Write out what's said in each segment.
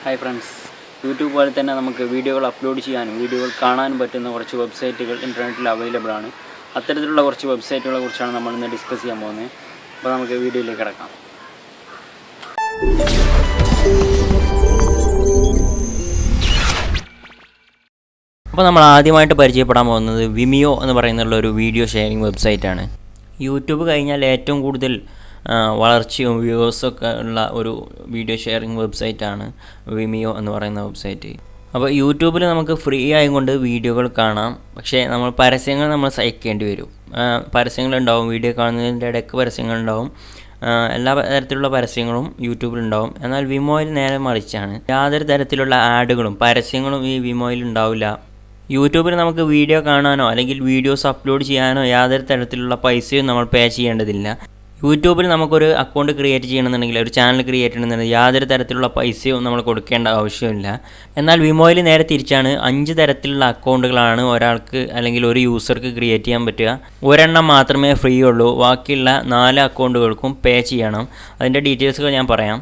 Hi friends, YouTube പോലെ തന്നെ നമുക്ക് വീഡിയോകൾ അപ്ലോഡ് ചെയ്യാനും വീഡിയോകൾ കാണാനും പറ്റുന്ന കുറച്ച് വെബ്സൈറ്റുകൾ ഇൻ്റർനെറ്റിൽ അവൈലബിൾ ആണ്. അത്തരത്തിലുള്ള കുറച്ച് വെബ്സൈറ്റുകളെ കുറിച്ചാണ് നമ്മൾ ഇന്ന് ഡിസ്കസ് ചെയ്യാൻ പോകുന്നത്. അപ്പോൾ നമുക്ക് വീഡിയോയിലേക്ക് കിടക്കാം. അപ്പോൾ നമ്മൾ ആദ്യമായിട്ട് പരിചയപ്പെടാൻ പോകുന്നത് വിമിയോ എന്ന് പറയുന്നുള്ള ഒരു വീഡിയോ ഷെയറിംഗ് വെബ്സൈറ്റാണ്. യൂട്യൂബ് കഴിഞ്ഞാൽ ഏറ്റവും കൂടുതൽ വളർച്ചയും വ്യൂവേഴ്സൊക്കെ ഉള്ള ഒരു വീഡിയോ ഷെയറിംഗ് വെബ്സൈറ്റാണ് വിമിയോ എന്ന് പറയുന്ന വെബ്സൈറ്റ്. അപ്പോൾ യൂട്യൂബിൽ നമുക്ക് ഫ്രീ ആയതുകൊണ്ട് വീഡിയോകൾ കാണാം, പക്ഷേ പരസ്യങ്ങൾ നമ്മൾ സഹിക്കേണ്ടി വരും. പരസ്യങ്ങളുണ്ടാവും, വീഡിയോ കാണുന്നതിൻ്റെ ഇടയ്ക്ക് പരസ്യങ്ങളുണ്ടാവും, എല്ലാ തരത്തിലുള്ള പരസ്യങ്ങളും യൂട്യൂബിലുണ്ടാവും. എന്നാൽ വിമോയിൽ നേരെ മറിച്ചാണ്. യാതൊരു തരത്തിലുള്ള ആഡുകളും പരസ്യങ്ങളും ഈ വിമോയിൽ ഉണ്ടാവില്ല. യൂട്യൂബിൽ നമുക്ക് വീഡിയോ കാണാനോ അല്ലെങ്കിൽ വീഡിയോസ് അപ്ലോഡ് ചെയ്യാനോ യാതൊരു തരത്തിലുള്ള പൈസയും നമ്മൾ പേ ചെയ്യേണ്ടതില്ല. യൂട്യൂബിൽ നമുക്കൊരു അക്കൗണ്ട് ക്രിയേറ്റ് ചെയ്യണമെന്നുണ്ടെങ്കിൽ, ഒരു ചാനൽ ക്രിയേറ്റ് ചെയ്യണമെന്നുണ്ടെങ്കിൽ യാതൊരു തരത്തിലുള്ള പൈസയും നമ്മൾ കൊടുക്കേണ്ട ആവശ്യമില്ല. എന്നാൽ വിമോയിൽ നേരെ തിരിച്ചാണ്. 5 തരത്തിലുള്ള അക്കൗണ്ടുകളാണ് ഒരാൾക്ക് അല്ലെങ്കിൽ ഒരു യൂസർക്ക് ക്രിയേറ്റ് ചെയ്യാൻ പറ്റുക. ഒരെണ്ണം മാത്രമേ ഫ്രീ ഉള്ളൂ, ബാക്കിയുള്ള 4 അക്കൗണ്ടുകൾക്കും പേ ചെയ്യണം. അതിൻ്റെ ഡീറ്റെയിൽസുകൾ ഞാൻ പറയാം.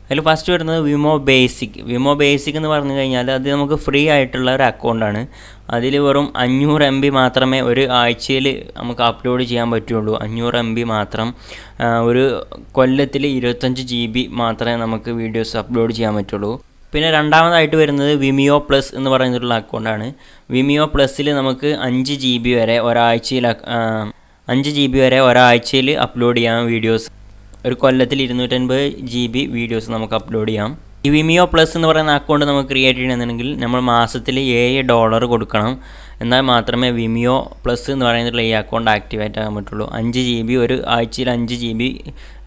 അതിൽ ഫസ്റ്റ് വരുന്നത് വിമോ ബേസിക് എന്ന് പറഞ്ഞു കഴിഞ്ഞാൽ അത് നമുക്ക് ഫ്രീ ആയിട്ടുള്ള ഒരു അക്കൗണ്ടാണ്. അതിൽ വെറും 500 MB മാത്രമേ ഒരു ആഴ്ചയിൽ നമുക്ക് അപ്ലോഡ് ചെയ്യാൻ പറ്റുള്ളൂ. 500 MB മാത്രം. ഒരു കൊല്ലത്തിൽ 25 GB മാത്രമേ നമുക്ക് വീഡിയോസ് അപ്ലോഡ് ചെയ്യാൻ പറ്റുള്ളൂ. പിന്നെ രണ്ടാമതായിട്ട് വരുന്നത് വിമിയോ പ്ലസ് എന്ന് പറയുന്നിട്ടുള്ള അക്കൗണ്ടാണ്. വിമിയോ പ്ലസ്സിൽ നമുക്ക് 5 GB വരെ ഒരാഴ്ചയിൽ അപ്ലോഡ് ചെയ്യാം വീഡിയോസ്. ഒരു കൊല്ലത്തിൽ 250 GB വീഡിയോസ് നമുക്ക് അപ്ലോഡ് ചെയ്യാം. ഈ വിമിയോ പ്ലസ് എന്ന് പറയുന്ന അക്കൗണ്ട് നമുക്ക് ക്രിയേറ്റ് ചെയ്യണമെന്നുണ്ടെങ്കിൽ നമ്മൾ മാസത്തിൽ $7 കൊടുക്കണം. എന്നാൽ മാത്രമേ വിമിയോ പ്ലസ് എന്ന് പറയുന്നിട്ടുള്ള ഈ അക്കൗണ്ട് ആക്ടിവേറ്റ് ആകാൻ പറ്റുള്ളൂ. 5 GB ഒരു ആഴ്ചയിൽ 5 GB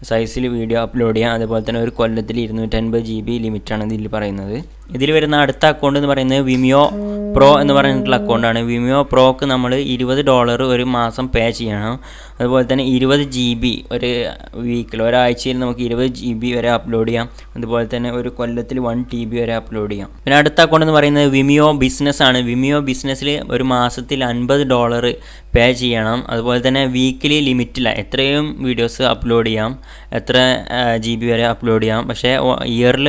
സൈസിൽ വീഡിയോ അപ്ലോഡ് ചെയ്യാം. അതുപോലെ തന്നെ ഒരു കൊല്ലത്തിൽ 250 GB ലിമിറ്റാണ് ഇതിൽ പറയുന്നത്. ഇതിൽ വരുന്ന അടുത്ത അക്കൗണ്ട് എന്ന് പറയുന്നത് വിമിയോ പ്രോ എന്ന് പറഞ്ഞിട്ടുള്ള അക്കൗണ്ടാണ്. വിമിയോ പ്രോക്ക് നമ്മൾ $20 ഒരു മാസം പേ ചെയ്യണം. അതുപോലെ തന്നെ 20 GB ഒരു വീക്കിൽ, ഒരാഴ്ചയിൽ നമുക്ക് 20 GB വരെ അപ്ലോഡ് ചെയ്യാം. അതുപോലെ തന്നെ ഒരു കൊല്ലത്തിൽ 1 TB വരെ അപ്ലോഡ് ചെയ്യാം. പിന്നെ അടുത്ത അക്കൗണ്ട് എന്ന് പറയുന്നത് വിമിയോ ബിസിനസ് ആണ്. വിമിയോ ബിസിനസ്സിൽ ഒരു മാസത്തിൽ $50 പേ ചെയ്യണം. അതുപോലെ തന്നെ വീക്കിലി ലിമിറ്റില്ല, എത്രയും വീഡിയോസ് അപ്ലോഡ് ചെയ്യാം, എത്ര GB വരെ അപ്ലോഡ് ചെയ്യാം. പക്ഷേ ഇയറിൽ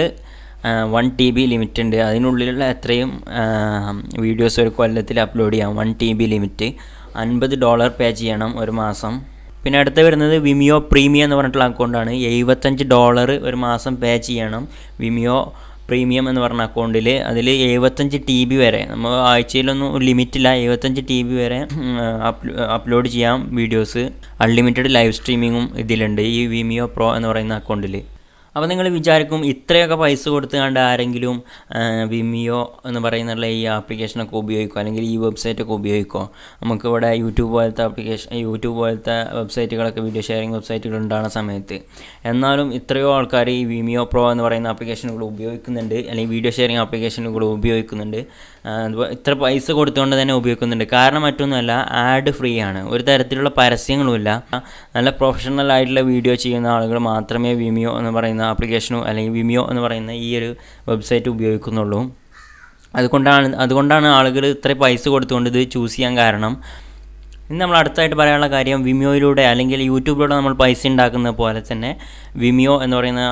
1 TB ലിമിറ്റ് ഉണ്ട്. അതിനുള്ളിലുള്ള എത്രയും വീഡിയോസ് ഒരു കൊല്ലത്തിൽ അപ്ലോഡ് ചെയ്യാം. 1 TB ലിമിറ്റ്. $50 പേ ചെയ്യണം ഒരു മാസം. പിന്നെ അടുത്ത് വരുന്നത് വിമിയോ പ്രീമിയം എന്ന് പറഞ്ഞിട്ടുള്ള അക്കൗണ്ടാണ്. $75 ഒരു മാസം പേ ചെയ്യണം. വിമിയോ പ്രീമിയം എന്ന് പറഞ്ഞ അക്കൗണ്ടിൽ അതിൽ 75 TB വരെ, നമ്മൾ ആഴ്ചയിലൊന്നും ലിമിറ്റില്ല, 75 TB വരെ അപ്ലോഡ് ചെയ്യാം വീഡിയോസ്. അൺലിമിറ്റഡ് ലൈവ് സ്ട്രീമിങ്ങും ഇതിലുണ്ട് ഈ വിമിയോ പ്രോ എന്ന് പറയുന്ന അക്കൗണ്ടിൽ. അപ്പോൾ നിങ്ങൾ വിചാരിക്കും, ഇത്രയൊക്കെ പൈസ കൊടുത്തുകൊണ്ട് ആരെങ്കിലും വിമിയോ എന്ന് പറയുന്നുള്ള ഈ ആപ്ലിക്കേഷനൊക്കെ ഉപയോഗിക്കുക അല്ലെങ്കിൽ ഈ വെബ്സൈറ്റൊക്കെ ഉപയോഗിക്കുക? നമുക്കിവിടെ യൂട്യൂബ് പോലത്തെ വെബ്സൈറ്റുകളൊക്കെ, വീഡിയോ ഷെയറിംഗ് വെബ്സൈറ്റുകൾ ഉണ്ടാകുന്ന സമയത്ത്. എന്നാലും ഇത്രയോ ആൾക്കാർ ഈ വിമിയോ പ്രോ എന്ന് പറയുന്ന ആപ്ലിക്കേഷനുകൾ ഉപയോഗിക്കുന്നുണ്ട്, അല്ലെങ്കിൽ വീഡിയോ ഷെയറിംഗ് ആപ്ലിക്കേഷനുകൾ ഉപയോഗിക്കുന്നുണ്ട്. ഇത്ര പൈസ കൊടുത്തുകൊണ്ട് തന്നെ ഉപയോഗിക്കുന്നുണ്ട്. കാരണം മറ്റൊന്നുമല്ല, ആഡ് ഫ്രീ ആണ്, ഒരു തരത്തിലുള്ള പരസ്യങ്ങളുമില്ല. നല്ല പ്രൊഫഷണൽ ആയിട്ടുള്ള വീഡിയോ ചെയ്യുന്ന ആളുകൾ മാത്രമേ വിമിയോ എന്ന് പറയുന്ന ആപ്ലിക്കേഷനോ അല്ലെങ്കിൽ വിമിയോ എന്ന് പറയുന്ന ഈ ഒരു വെബ്സൈറ്റ് ഉപയോഗിക്കുന്നുള്ളൂ. അതുകൊണ്ടാണ് ആളുകൾ ഇത്ര പൈസ കൊടുത്തുകൊണ്ട് ഇത് ചൂസ് ചെയ്യാൻ കാരണം. ഇനി നമ്മൾ അടുത്തായിട്ട് പറയാനുള്ള കാര്യം, വിമിയോയിലൂടെ അല്ലെങ്കിൽ യൂട്യൂബിലൂടെ നമ്മൾ പൈസ ഉണ്ടാക്കുന്ന പോലെ തന്നെ വിമിയോ എന്ന് പറയുന്ന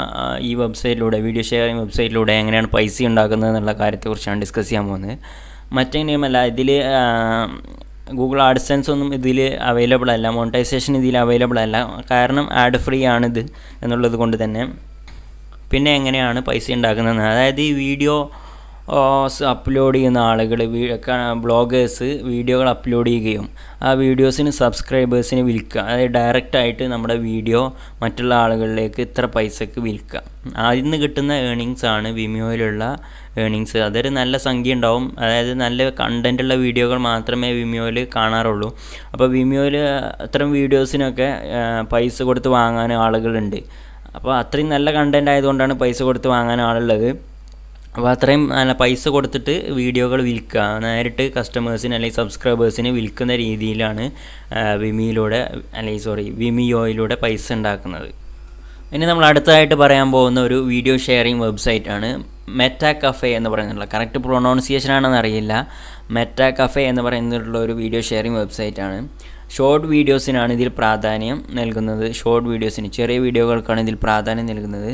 ഈ വെബ്സൈറ്റിലൂടെ, വീഡിയോ ഷെയറിംഗ് വെബ്സൈറ്റിലൂടെ എങ്ങനെയാണ് പൈസ ഉണ്ടാക്കുന്നത് എന്നുള്ള കാര്യത്തെക്കുറിച്ചാണ് ഡിസ്കസ് ചെയ്യാൻ പോകുന്നത്. മറ്റെങ്ങനെയുമല്ല, ഇതിൽ ഗൂഗിൾ ആഡ്സെൻസ് ഒന്നും ഇതിൽ അവൈലബിൾ അല്ല, മോണിറ്റൈസേഷൻ ഇതിൽ അവൈലബിൾ അല്ല. കാരണം ആഡ് ഫ്രീ ആണിത് എന്നുള്ളത് കൊണ്ട് തന്നെ. പിന്നെ എങ്ങനെയാണ് പൈസ ഉണ്ടാക്കുന്നത്? അതായത് ഈ വീഡിയോ അപ്ലോഡ് ചെയ്യുന്ന ആളുകൾ, ബ്ലോഗേഴ്സ് വീഡിയോകൾ അപ്ലോഡ് ചെയ്യുകയും ആ വീഡിയോസിന് സബ്സ്ക്രൈബേഴ്സിന് വിൽക്കുക. അതായത് ഡയറക്റ്റായിട്ട് നമ്മുടെ വീഡിയോ മറ്റുള്ള ആളുകളിലേക്ക് ഇത്ര പൈസക്ക് വിൽക്കുക. അതിൽ നിന്ന് കിട്ടുന്ന ഏണിങ്സ് ആണ് വിമിയോയിലുള്ള ഏണിങ്സ്. അതൊരു നല്ല സംഖ്യ ഉണ്ടാവും. അതായത് നല്ല കണ്ടൻറ്റുള്ള വീഡിയോകൾ മാത്രമേ വിമിയോയിൽ കാണാറുള്ളൂ. അപ്പോൾ വിമിയോയിൽ അത്തരം വീഡിയോസിനൊക്കെ പൈസ കൊടുത്ത് വാങ്ങാൻ ആളുകളുണ്ട്. അപ്പോൾ അത്രയും നല്ല കണ്ടൻറ്റ് ആയതുകൊണ്ടാണ് പൈസ കൊടുത്ത് വാങ്ങാൻ ആളുള്ളത്. അപ്പോൾ അത്രയും നല്ല പൈസ കൊടുത്തിട്ട് വീഡിയോകൾ വിൽക്കുക, നേരിട്ട് കസ്റ്റമേഴ്സിന് അല്ലെങ്കിൽ സബ്സ്ക്രൈബേഴ്സിന് വിൽക്കുന്ന രീതിയിലാണ് വിമിയോയിലൂടെ പൈസ ഉണ്ടാക്കുന്നത്. ഇനി നമ്മൾ അടുത്തതായിട്ട് പറയാൻ പോകുന്ന ഒരു വീഡിയോ ഷെയറിംഗ് വെബ്സൈറ്റാണ് മെറ്റാ കഫേ എന്ന് പറയുന്നുള്ള. കറക്റ്റ് പ്രൊനൗൺസിയേഷൻ ആണെന്ന് അറിയില്ല. മെറ്റാ കഫേ എന്ന് പറയുന്നുള്ള ഒരു വീഡിയോ ഷെയറിംഗ് വെബ്സൈറ്റാണ്. ഷോർട്ട് വീഡിയോസിനാണ് ഇതിൽ പ്രാധാന്യം നൽകുന്നത്. ഷോർട്ട് വീഡിയോസിന്, ചെറിയ വീഡിയോകൾക്കാണ് ഇതിൽ പ്രാധാന്യം നൽകുന്നത്.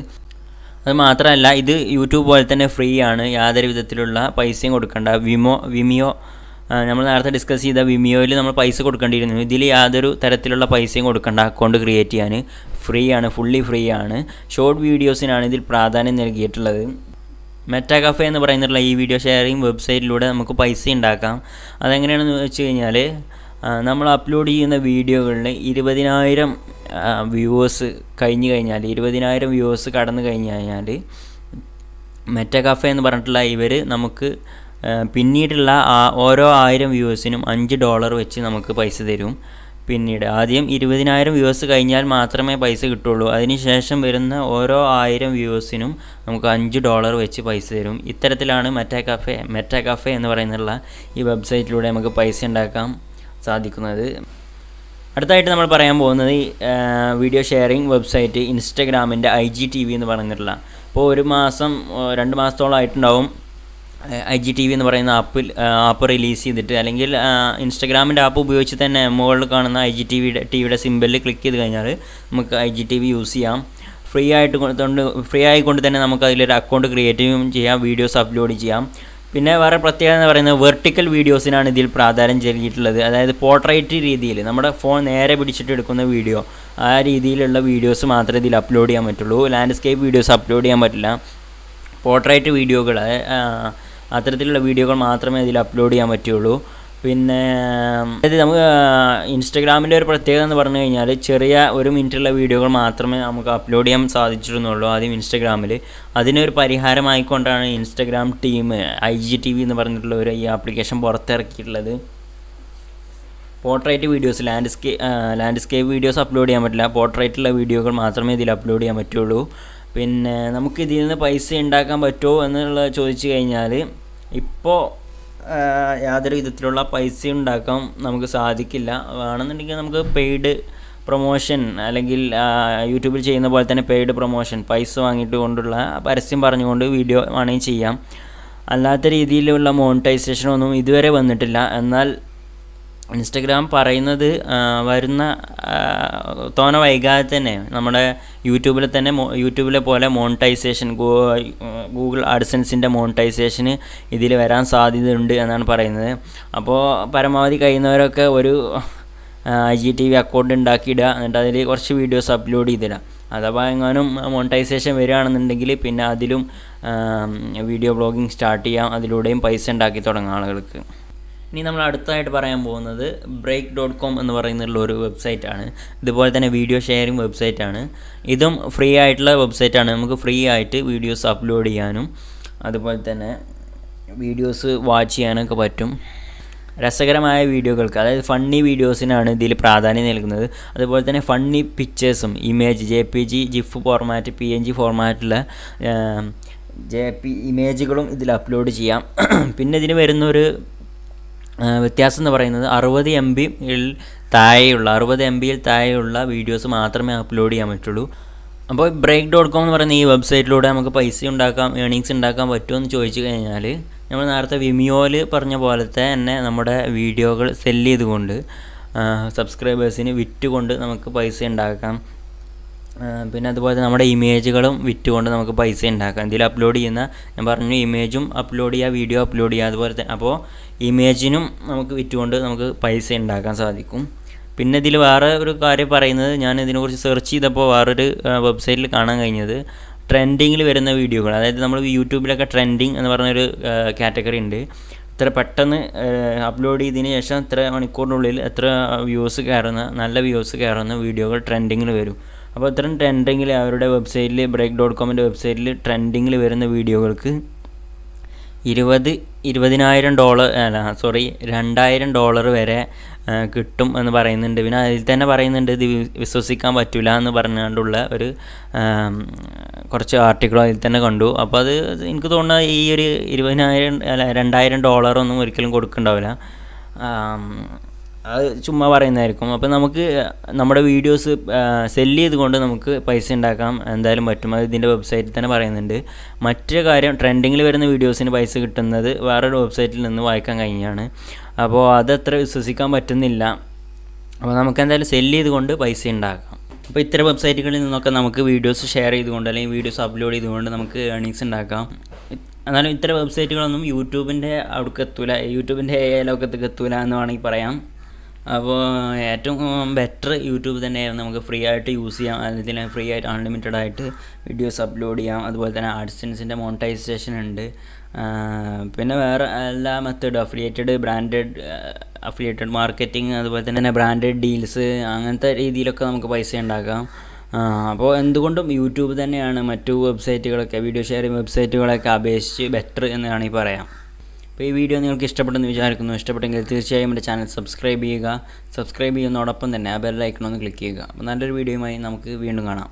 അത് മാത്രമല്ല ഇത് യൂട്യൂബ് പോലെ തന്നെ ഫ്രീ ആണ്, യാതൊരു വിധത്തിലുള്ള പൈസയും കൊടുക്കണ്ട. വിമിയോ നമ്മൾ നേരത്തെ ഡിസ്കസ് ചെയ്ത വിമിയോയിൽ നമ്മൾ പൈസ കൊടുക്കേണ്ടിയിരുന്നു. ഇതിൽ യാതൊരു തരത്തിലുള്ള പൈസയും കൊടുക്കണ്ട. അക്കൗണ്ട് ക്രിയേറ്റ് ചെയ്യാൻ ഫ്രീ ആണ്, ഫുള്ളി ഫ്രീ ആണ്. ഷോർട്ട് വീഡിയോസിനാണ് ഇതിൽ പ്രാധാന്യം നൽകിയിട്ടുള്ളത്. മെറ്റാ കഫേ എന്ന് പറയുന്നുള്ള ഈ വീഡിയോ ഷെയറിംഗ് വെബ്സൈറ്റിലൂടെ നമുക്ക് പൈസ ഉണ്ടാക്കാം. അതെങ്ങനെയാണെന്ന് വെച്ച് കഴിഞ്ഞാൽ നമ്മൾ അപ്ലോഡ് ചെയ്യുന്ന വീഡിയോകളിൽ 20,000 വ്യൂവേഴ്സ് കഴിഞ്ഞ് കഴിഞ്ഞാൽ 20,000 വ്യൂവേഴ്സ് കടന്നു കഴിഞ്ഞാൽ മെറ്റാ കഫേ എന്ന് പറഞ്ഞിട്ടുള്ള ഇവർ നമുക്ക് പിന്നീടുള്ള ഓരോ 1000 വ്യൂവേഴ്സിനും $5 വെച്ച് നമുക്ക് പൈസ തരും. പിന്നീട് ആദ്യം 20,000 വ്യൂവേഴ്സ് കഴിഞ്ഞാൽ മാത്രമേ പൈസ കിട്ടുള്ളൂ. അതിനുശേഷം വരുന്ന ഓരോ 1000 വ്യൂവേഴ്സിനും നമുക്ക് $5 വെച്ച് പൈസ തരും. ഇത്തരത്തിലാണ് മെറ്റാ കഫേ എന്ന് പറയുന്നുള്ള ഈ വെബ്സൈറ്റിലൂടെ നമുക്ക് പൈസ ഉണ്ടാക്കാൻ സാധിക്കുന്നത്. അടുത്തായിട്ട് നമ്മൾ പറയാൻ പോകുന്നത് വീഡിയോ ഷെയറിംഗ് വെബ്സൈറ്റ് ഇൻസ്റ്റഗ്രാമിൻ്റെ IGTV എന്ന് പറയുന്നിട്ടുള്ള. ഇപ്പോൾ 2 മാസത്തോളമായിട്ടുണ്ടാവും IGTV എന്ന് പറയുന്ന ആപ്പ് റിലീസ് ചെയ്തിട്ട്, അല്ലെങ്കിൽ ഇൻസ്റ്റഗ്രാമിൻ്റെ ആപ്പ് ഉപയോഗിച്ച് തന്നെ മുകളിൽ കാണുന്ന ടിവിയുടെ സിമ്പലിൽ ക്ലിക്ക് ചെയ്ത് കഴിഞ്ഞാൽ നമുക്ക് IGTV യൂസ് ചെയ്യാം. ഫ്രീ ആയിക്കൊണ്ട് തന്നെ നമുക്ക് അതിലൊരു അക്കൗണ്ട് ക്രിയേറ്റ് ചെയ്യാം, വീഡിയോസ് അപ്ലോഡ് ചെയ്യാം. പിന്നെ വേറെ പ്രത്യേകത എന്ന് പറയുന്നത് വെർട്ടിക്കൽ വീഡിയോസിനാണ് ഇതിൽ പ്രാധാന്യം നൽകിയിട്ടുള്ളത്. അതായത് പോർട്രേറ്റ് രീതിയിൽ നമ്മുടെ ഫോൺ നേരെ പിടിച്ചിട്ട് എടുക്കുന്ന വീഡിയോ, ആ രീതിയിലുള്ള വീഡിയോസ് മാത്രമേ ഇതിൽ അപ്ലോഡ് ചെയ്യാൻ പറ്റുള്ളൂ. ലാൻഡ്സ്കേപ്പ് വീഡിയോസ് അപ്ലോഡ് ചെയ്യാൻ പറ്റില്ല. പോർട്രേറ്റ് വീഡിയോകൾ, അത്തരത്തിലുള്ള വീഡിയോകൾ മാത്രമേ ഇതിൽ അപ്ലോഡ് ചെയ്യാൻ പറ്റുള്ളൂ. പിന്നെ അതായത് നമുക്ക് ഇൻസ്റ്റഗ്രാമിൻ്റെ ഒരു പ്രത്യേകത എന്ന് പറഞ്ഞു കഴിഞ്ഞാൽ ചെറിയ 1 മിനിറ്റുള്ള വീഡിയോകൾ മാത്രമേ നമുക്ക് അപ്ലോഡ് ചെയ്യാൻ സാധിച്ചിരുന്നുള്ളൂ ആദ്യം ഇൻസ്റ്റഗ്രാമിൽ. അതിനൊരു പരിഹാരമായിക്കൊണ്ടാണ് ഇൻസ്റ്റഗ്രാം ടീം IGTV എന്ന് പറഞ്ഞിട്ടുള്ള ഈ ആപ്ലിക്കേഷൻ പുറത്തിറക്കിയിട്ടുള്ളത്. Portrait videos, landscape videos upload ചെയ്യാൻ പറ്റില്ല. പോർട്രേറ്റുള്ള വീഡിയോകൾ മാത്രമേ ഇതിൽ അപ്ലോഡ് ചെയ്യാൻ പറ്റുള്ളൂ. പിന്നെ നമുക്ക് ഇതിൽ നിന്ന് പൈസ ഉണ്ടാക്കാൻ പറ്റുമോ എന്നുള്ളത് ചോദിച്ചു കഴിഞ്ഞാൽ ഇപ്പോൾ യാതൊരു വിധത്തിലുള്ള പൈസ ഉണ്ടാക്കാൻ നമുക്ക് സാധിക്കില്ല. വേണമെന്നുണ്ടെങ്കിൽ നമുക്ക് പെയ്ഡ് പ്രൊമോഷൻ, അല്ലെങ്കിൽ യൂട്യൂബിൽ ചെയ്യുന്ന പോലെ തന്നെ പെയ്ഡ് പ്രൊമോഷൻ, പൈസ വാങ്ങിയിട്ട് കൊണ്ടുള്ള പരസ്യം പറഞ്ഞുകൊണ്ട് വീഡിയോ വേണമെങ്കിൽ ചെയ്യാം. അല്ലാത്ത രീതിയിലുള്ള മോണിറ്റൈസേഷനൊന്നും ഇതുവരെ വന്നിട്ടില്ല. എന്നാൽ ഇൻസ്റ്റഗ്രാം പറയുന്നത് വരുന്ന തോനെ വൈകാതെ തന്നെ നമ്മുടെ യൂട്യൂബിലെ പോലെ മോണിറ്റൈസേഷൻ, ഗൂഗിൾ ആഡ്സെൻസിൻ്റെ മോണിറ്റൈസേഷന് ഇതിൽ വരാൻ സാധ്യതയുണ്ട് എന്നാണ് പറയുന്നത്. അപ്പോൾ പരമാവധി കഴിയുന്നവരൊക്കെ ഒരു IGTV അക്കൗണ്ട് ഉണ്ടാക്കിയിടുക, എന്നിട്ട് അതിൽ കുറച്ച് വീഡിയോസ് അപ്ലോഡ് ചെയ്തിടുക. അഥവാ എങ്ങാനും മോണിറ്റൈസേഷൻ വരികയാണെന്നുണ്ടെങ്കിൽ പിന്നെ അതിലും വീഡിയോ ബ്ലോഗിങ് സ്റ്റാർട്ട് ചെയ്യാം. അതിലൂടെയും പൈസ ഉണ്ടാക്കി തുടങ്ങാം ആളുകൾക്ക്. ഇനി നമ്മൾ അടുത്തായിട്ട് പറയാൻ പോകുന്നത് break.com എന്ന് പറയുന്നുള്ള ഒരു വെബ്സൈറ്റാണ്. ഇതുപോലെ തന്നെ വീഡിയോ ഷെയറിംഗ് വെബ്സൈറ്റാണ്. ഇതും ഫ്രീ ആയിട്ടുള്ള വെബ്സൈറ്റാണ്. നമുക്ക് ഫ്രീ ആയിട്ട് വീഡിയോസ് അപ്ലോഡ് ചെയ്യാനും അതുപോലെ തന്നെ വീഡിയോസ് വാച്ച് ചെയ്യാനൊക്കെ പറ്റും. രസകരമായ വീഡിയോകൾക്ക്, അതായത് ഫണ്ണി വീഡിയോസിനാണ് ഇതിൽ പ്രാധാന്യം നൽകുന്നത്. അതുപോലെ തന്നെ ഫണ്ണി പിക്ചേഴ്സും, image, JPG, GIF format, PNG ഫോർമാറ്റുള്ള ഇമേജുകളും ഇതിൽ അപ്ലോഡ് ചെയ്യാം. പിന്നെ ഇതിന് വരുന്നൊരു വ്യത്യാസം എന്ന് പറയുന്നത് 60 MB താഴെയുള്ള വീഡിയോസ് മാത്രമേ അപ്ലോഡ് ചെയ്യാൻ പറ്റുള്ളൂ. അപ്പോൾ break.com എന്ന് പറയുന്ന ഈ വെബ്സൈറ്റിലൂടെ നമുക്ക് പൈസ ഉണ്ടാക്കാം, ഏണിങ്സ് ഉണ്ടാക്കാൻ പറ്റുമോ എന്ന് ചോദിച്ചു കഴിഞ്ഞാൽ, നമ്മൾ നേരത്തെ വിമിയോയിൽ പറഞ്ഞ പോലത്തെ തന്നെ നമ്മുടെ വീഡിയോകൾ സെല്ല് ചെയ്തുകൊണ്ട് സബ്സ്ക്രൈബേഴ്സിന് വിറ്റുകൊണ്ട് നമുക്ക് പൈസ ഉണ്ടാക്കാം. പിന്നെ അതുപോലെ നമ്മുടെ ഇമേജുകളും വിറ്റുകൊണ്ട് നമുക്ക് പൈസ ഉണ്ടാക്കാം. ഇതിൽ അപ്ലോഡ് ചെയ്യുന്ന, ഞാൻ പറഞ്ഞു, ഇമേജും അപ്ലോഡ് ചെയ്യുക, വീഡിയോ അപ്ലോഡ് ചെയ്യുക, അതുപോലെ തന്നെ അപ്പോൾ ഇമേജിനും നമുക്ക് വിറ്റുകൊണ്ട് നമുക്ക് പൈസ ഉണ്ടാക്കാൻ സാധിക്കും. പിന്നെ ഇതിൽ വേറെ ഒരു കാര്യം പറയുന്നത്, ഞാൻ ഇതിനെക്കുറിച്ച് സെർച്ച് ചെയ്തപ്പോൾ വേറൊരു വെബ്സൈറ്റിൽ കാണാൻ കഴിഞ്ഞത് ട്രെൻഡിങ്ങിൽ വരുന്ന വീഡിയോകൾ, അതായത് നമ്മൾ യൂട്യൂബിലൊക്കെ ട്രെൻഡിങ് എന്ന് പറഞ്ഞൊരു കാറ്റഗറി ഉണ്ട്. ഇത്ര പെട്ടെന്ന് അപ്ലോഡ് ചെയ്തതിന് ശേഷം ഇത്ര മണിക്കൂറിനുള്ളിൽ എത്ര നല്ല വ്യൂസ് കയറുന്ന വീഡിയോകൾ ട്രെൻഡിങ്ങിൽ വരും. അപ്പോൾ ഇത്തരം ട്രെൻഡിങ്ങിൽ അവരുടെ വെബ്സൈറ്റിൽ, break.comൻ്റെ വെബ്സൈറ്റിൽ ട്രെൻഡിങ്ങിൽ വരുന്ന വീഡിയോകൾക്ക് $2,000 വരെ കിട്ടും എന്ന് പറയുന്നുണ്ട്. പിന്നെ അതിൽ തന്നെ പറയുന്നുണ്ട് ഇത് വിശ്വസിക്കാൻ പറ്റില്ല എന്ന് പറഞ്ഞുകൊണ്ടുള്ള ഒരു കുറച്ച് ആർട്ടിക്കിളും അതിൽ തന്നെ കണ്ടു. അപ്പോൾ അത് എനിക്ക് തോന്നുന്നത് ഈ ഒരു $2,000 ഒന്നും ഒരിക്കലും കൊടുക്കുന്നുണ്ടാവില്ല, അത് ചുമ്മാ പറയുന്നതായിരിക്കും. അപ്പോൾ നമുക്ക് നമ്മുടെ വീഡിയോസ് സെല്ല് ചെയ്തുകൊണ്ട് നമുക്ക് പൈസ ഉണ്ടാക്കാൻ എന്തായാലും പറ്റും. അത് ഇതിൻ്റെ വെബ്സൈറ്റിൽ തന്നെ പറയുന്നുണ്ട്. മറ്റൊരു കാര്യം, ട്രെൻഡിങ്ങിൽ വരുന്ന വീഡിയോസിന് പൈസ കിട്ടുന്നത് വേറൊരു വെബ്സൈറ്റിൽ നിന്ന് വായിക്കാൻ കഴിഞ്ഞാണ്. അപ്പോൾ അതത്ര വിശ്വസിക്കാൻ പറ്റുന്നില്ല. അപ്പോൾ നമുക്ക് എന്തായാലും സെല്ല് ചെയ്തുകൊണ്ട് പൈസ ഉണ്ടാക്കാം. അപ്പോൾ ഇത്തരം വെബ്സൈറ്റുകളിൽ നിന്നൊക്കെ നമുക്ക് വീഡിയോസ് ഷെയർ ചെയ്തുകൊണ്ട് അല്ലെങ്കിൽ വീഡിയോസ് അപ്ലോഡ് ചെയ്തുകൊണ്ട് നമുക്ക് ഏർണിങ്സ് ഉണ്ടാക്കാം. എന്നാലും ഇത്തരം വെബ്സൈറ്റുകളൊന്നും യൂട്യൂബിൻ്റെ അവിടേക്ക് എത്തൂല, യൂട്യൂബിൻ്റെ ലോകത്തേക്ക് എത്തൂല എന്ന് വേണമെങ്കിൽ പറയാം. അപ്പോൾ ഏറ്റവും ബെറ്റർ യൂട്യൂബ് തന്നെയായിരുന്നു. നമുക്ക് ഫ്രീ ആയിട്ട് യൂസ് ചെയ്യാം, അതിൽ ഫ്രീ ആയിട്ട് അൺലിമിറ്റഡ് ആയിട്ട് വീഡിയോസ് അപ്ലോഡ് ചെയ്യാം. അതുപോലെ തന്നെ ആഡ്സെൻസിൻ്റെ മോണിറ്റൈസേഷൻ ഉണ്ട്. പിന്നെ വേറെ എല്ലാ മെത്തേഡും അഫിലിയേറ്റഡ് മാർക്കറ്റിംഗ്, അതുപോലെ തന്നെ ബ്രാൻഡഡ് ഡീൽസ്, അങ്ങനത്തെ രീതിയിലൊക്കെ നമുക്ക് പൈസ ഉണ്ടാക്കാം. അപ്പോൾ എന്തുകൊണ്ടും യൂട്യൂബ് തന്നെയാണ് മറ്റു വെബ്സൈറ്റുകളൊക്കെ, വീഡിയോ ഷെയറിംഗ് വെബ്സൈറ്റുകളൊക്കെ അപേക്ഷിച്ച് ബെറ്റർ എന്ന് വേണമെങ്കിൽ പറയാം. അപ്പോൾ ഈ വീഡിയോ നിങ്ങൾക്ക് ഇഷ്ടപ്പെട്ടെന്ന് വിചാരിക്കുന്നു. ഇഷ്ടപ്പെട്ടെങ്കിൽ തീർച്ചയായും എൻ്റെ ചാനൽ സബ്സ്ക്രൈബ് ചെയ്യുക. സബ്സ്ക്രൈബ് ചെയ്യുന്നതോടൊപ്പം തന്നെ ആ ബെൽ ഐക്കൺ ഒന്ന് ക്ലിക്ക് ചെയ്യുക. അപ്പോൾ നല്ലൊരു വീഡിയോയുമായി നമുക്ക് വീണ്ടും കാണാം.